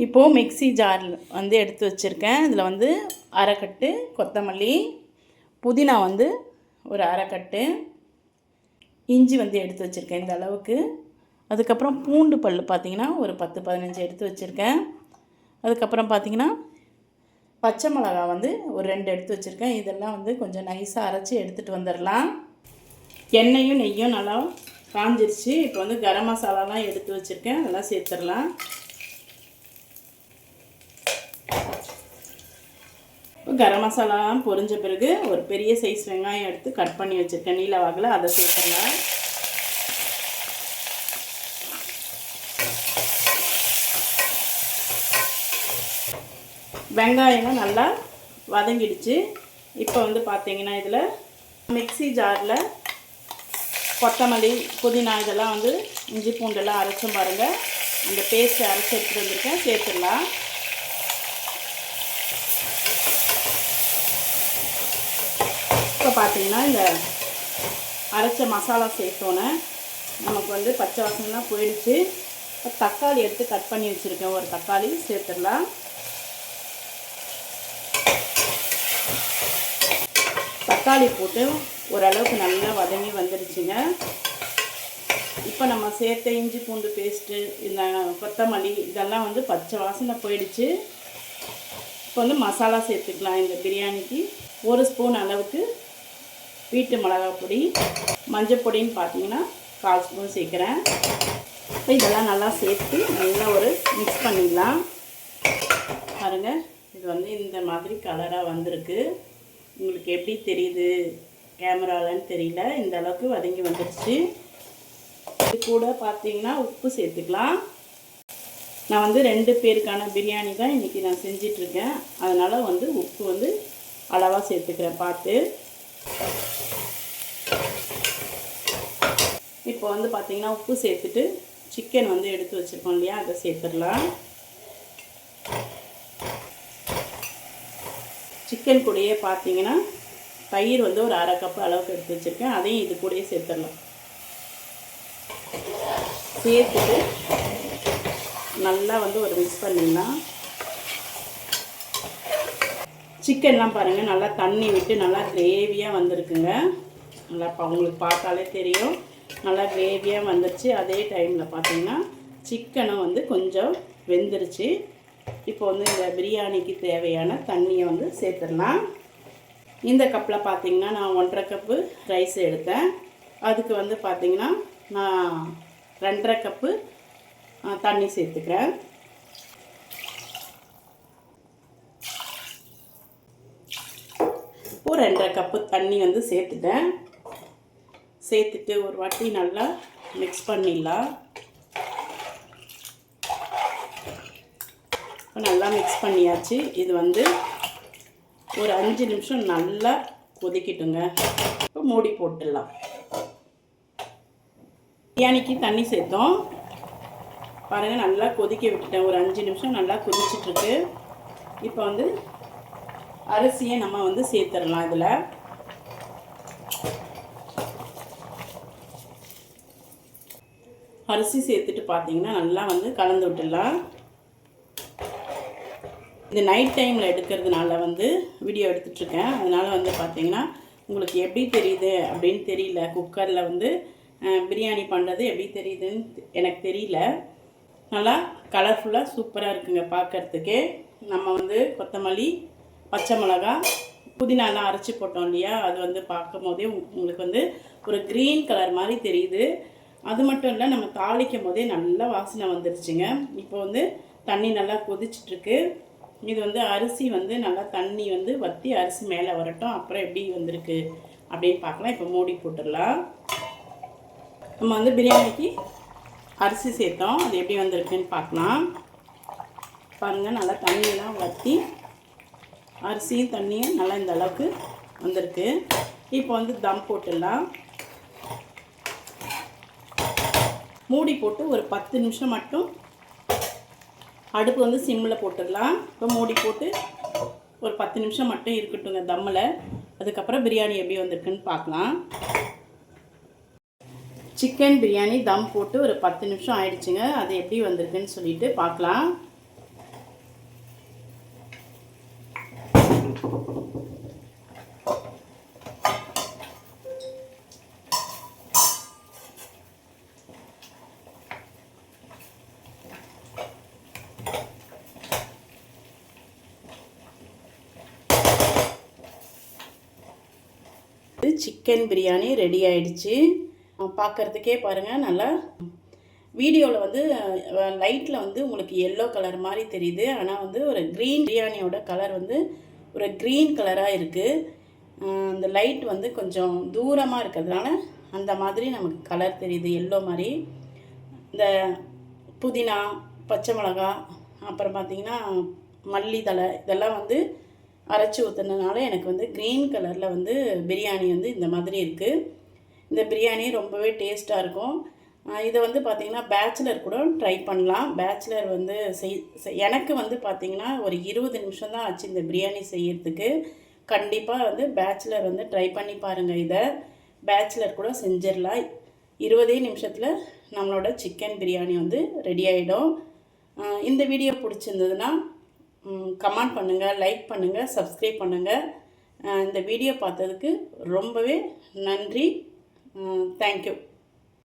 இப்போது mixie jar வந்து எடுத்து வச்சுருக்கேன். இதில் வந்து அரைக்கட்டு கொத்தமல்லி, புதினா வந்து ஒரு அரைக்கட்டு, இஞ்சி வந்து எடுத்து வச்சுருக்கேன் இந்த அளவுக்கு. அதுக்கப்புறம் பூண்டு பல் பார்த்திங்கன்னா ஒரு 10-15 எடுத்து வச்சுருக்கேன். அதுக்கப்புறம் பார்த்திங்கன்னா பச்சை மிளகா வந்து ஒரு 2 எடுத்து வச்சுருக்கேன். இதெல்லாம் வந்து கொஞ்சம் நைஸாக அரைச்சி எடுத்துகிட்டு வந்துடலாம். எண்ணெயும் நெய்யும் நல்லா காஞ்சிருச்சு. இப்போ வந்து கரம் மசாலாலாம் எடுத்து வச்சுருக்கேன், அதெல்லாம் சேர்த்துடலாம். கரம் மசாலாலாம் பொரிஞ்ச பிறகு ஒரு பெரிய சைஸ் வெங்காயம் எடுத்து கட் பண்ணி வச்சுருக்கேன் நீல வாக்கில், அதை சேர்த்துடலாம். வெங்காயமும் நல்லா வதங்கிடுச்சு. இப்போ வந்து பார்த்திங்கன்னா இதில் மிக்ஸி ஜாரில் கொத்தமல்லி, புதினா இதெல்லாம் வந்து இஞ்சி பூண்டெல்லாம் அரைச்சும் பாருங்கள், அந்த பேஸ்ட்டை அரைச்சி எடுத்துகிட்டு வந்திருக்கேன், சேர்த்துடலாம். இப்போ பார்த்திங்கன்னா இந்த அரைச்ச மசாலா சேர்த்தோன்னே நமக்கு வந்து பச்சை வாசனைலாம் போயிடுச்சு. தக்காளி எடுத்து கட் பண்ணி வச்சுருக்கேன், ஒரு தக்காளி சேர்த்துடலாம். தக்காளி போட்டு ஓரளவுக்கு நல்லா வதங்கி வந்துடுச்சுங்க. இப்போ நம்ம சேர்த்த இஞ்சி பூண்டு பேஸ்ட்டு, இந்த கொத்தமல்லி இதெல்லாம் வந்து பச்சை வாசனை போயிடுச்சு. இப்போ வந்து மசாலா சேர்த்துக்கலாம். இந்த பிரியாணிக்கு 1 ஸ்பூன் அளவுக்கு வீட்டு மிளகாய் பொடி, மஞ்சள் பொடின்னு பார்த்தீங்கன்னா 1/4 ஸ்பூன் சேர்க்குறேன். இப்போ இதெல்லாம் நல்லா சேர்த்து நல்லா ஒரு மிக்ஸ் பண்ணிடலாம். பாருங்கள், இது வந்து இந்த மாதிரி கலராக வந்திருக்கு. உங்களுக்கு எப்படி தெரியுது கேமராலன்னு தெரியல, இந்த அளவுக்கு வதங்கி வந்துடுச்சு. இது கூட பார்த்தீங்கன்னா உப்பு சேர்த்துக்கலாம். நான் வந்து 2 பேருக்கான பிரியாணி தான் இன்றைக்கி நான் செஞ்சிட்ருக்கேன், அதனால் வந்து உப்பு வந்து அளவாக சேர்த்துக்கிறேன் பார்த்து. இப்போ வந்து பார்த்திங்கன்னா உப்பு சேர்த்துட்டு சிக்கன் வந்து எடுத்து வச்சுருக்கோம் இல்லையா, அதை சேர்த்துடலாம். சிக்கன் கூடயே பார்த்தீங்கன்னா தயிர் வந்து ஒரு 1/2 கப்பு அளவுக்கு எடுத்து வச்சுருக்கேன், அதையும் இது கூடயே சேர்த்துடலாம். சேர்த்துட்டு நல்லா வந்து ஒரு மிக்ஸ் பண்ணிடலாம். சிக்கன்லாம் பாருங்கள் நல்லா தண்ணி விட்டு நல்லா கிரேவியாக வந்திருக்குங்க. நல்லா உங்களுக்கு பார்த்தாலே தெரியும், நல்லா கிரேவியாக வந்துருச்சு. அதே டைமில் பார்த்தீங்கன்னா சிக்கனும் வந்து கொஞ்சம் வெந்துருச்சு. இப்போ வந்து இந்த பிரியாணிக்கு தேவையான தண்ணியை வந்து சேர்த்துடலாம். இந்த கப்பில் பார்த்திங்கன்னா நான் 1/2 கப்பு ரைஸ் எடுத்தேன். அதுக்கு வந்து பார்த்திங்கன்னா நான் 2.5 கப்பு தண்ணி சேர்த்துக்கிறேன். இப்போ 2.5 கப்பு தண்ணி வந்து சேர்த்துட்டேன். சேர்த்துட்டு ஒரு வாட்டி நல்லா மிக்ஸ் பண்ணிடலாம். நல்லா மிக்ஸ் பண்ணியாச்சு. இது வந்து ஒரு 5 நிமிஷம் நல்லா கொதிக்கட்டுங்க. இப்போ மூடி போட்டுடலாம். பிரியாணிக்கு தண்ணி சேர்த்தோம் பாருங்கள், நல்லா கொதிக்க விட்டுட்டேன். ஒரு 5 நிமிஷம் நல்லா கொதிச்சிட்ருக்கு. இப்போ வந்து அரிசியை நம்ம வந்து சேர்த்துடலாம். இதில் அரிசி சேர்த்துட்டு பார்த்திங்கன்னா நல்லா வந்து கலந்து விட்டுடலாம். இது நைட் டைமில் எடுக்கிறதுனால வந்து வீடியோ எடுத்துகிட்ருக்கேன், அதனால் வந்து பார்த்திங்கன்னா உங்களுக்கு எப்படி தெரியுது அப்படின்னு தெரியல. குக்கரில் வந்து பிரியாணி பண்ணுறது எப்படி தெரியுதுன்னு எனக்கு தெரியல. நல்லா கலர்ஃபுல்லாக சூப்பராக இருக்குங்க பார்க்குறதுக்கே. நம்ம வந்து கொத்தமல்லி, பச்சை மிளகா, புதினாலாம் அரைச்சி போட்டோம் இல்லையா, அது வந்து பார்க்கும் போதே உங்களுக்கு வந்து ஒரு க்ரீன் கலர் மாதிரி தெரியுது. அது மட்டும் இல்லை, நம்ம தாளிக்கும் போதே நல்லா வாசனை வந்துருச்சுங்க. இப்போ வந்து தண்ணி நல்லா கொதிச்சிட்ருக்கு. இது வந்து அரிசி வந்து நல்லா தண்ணி வந்து வற்றி அரிசி மேலே வரட்டும், அப்புறம் எப்படி வந்திருக்கு அப்படின்னு பார்க்கலாம். இப்போ மூடி போட்டுடலாம். நம்ம வந்து பிரியாணிக்கு அரிசி சேர்த்தோம், அது எப்படி வந்திருக்குன்னு பார்க்கலாம். பாருங்கள், நல்லா தண்ணியெல்லாம் வற்றி அரிசியும் தண்ணியும் நல்லா இந்த அளவுக்கு வந்திருக்கு. இப்போ வந்து தம் போட்டுடலாம். மூடி போட்டு ஒரு 10 நிமிஷம் மட்டும் அடுப்பு வந்து சிம்மில் போட்டுடலாம். இப்போ மூடி போட்டு ஒரு 10 நிமிஷம் மட்டும் இருக்கட்டுங்க தம்மில். அதுக்கப்புறம் பிரியாணி எப்படி வந்திருக்குன்னு பார்க்கலாம். சிக்கன் பிரியாணி தம் போட்டு ஒரு 10 நிமிஷம் ஆயிடுச்சுங்க. அது எப்படி வந்திருக்குன்னு சொல்லிட்டு பார்க்கலாம். சிக்கன் பிரியாணி ரெடி ஆயிடுச்சு. பார்க்குறதுக்கே பாருங்கள், நல்லா வீடியோவில் வந்து லைட்டில் வந்து உங்களுக்கு எல்லோ கலர் மாதிரி தெரியுது. ஆனால் வந்து ஒரு க்ரீன் பிரியாணியோட கலர் வந்து ஒரு க்ரீன் கலராக இருக்குது. அந்த லைட் வந்து கொஞ்சம் தூரமாக இருக்கிறதுனால அந்த மாதிரி நமக்கு கலர் தெரியுது, எல்லோ மாதிரி. இந்த புதினா, பச்சை மிளகா, அப்புறம் பார்த்திங்கன்னா மல்லி தழை, இதெல்லாம் வந்து அரைச்சி ஊற்றுனதுனால எனக்கு வந்து க்ரீன் கலரில் வந்து பிரியாணி வந்து இந்த மாதிரி இருக்குது. இந்த பிரியாணி ரொம்பவே டேஸ்ட்டாக இருக்கும். இதை வந்து பார்த்திங்கன்னா பேச்சுலர் கூட ட்ரை பண்ணலாம். பேச்சுலர் வந்து எனக்கு வந்து பார்த்திங்கன்னா ஒரு 20 நிமிஷம் தான் ஆச்சு இந்த பிரியாணி செய்யறதுக்கு. கண்டிப்பாக வந்து பேச்சுலர் வந்து ட்ரை பண்ணி பாருங்கள். இதை பேச்சுலர் கூட செஞ்சிடலாம். 20 நிமிஷத்தில் நம்மளோட சிக்கன் பிரியாணி வந்து ரெடி ஆகிடும். இந்த வீடியோ பிடிச்சிருந்ததுன்னா கமெண்ட் பண்ணுங்கள், லைக் பண்ணுங்கள், சப்ஸ்கிரைப் பண்ணுங்கள். இந்த வீடியோ பார்த்ததுக்கு ரொம்பவே நன்றி. தேங்க்யூ.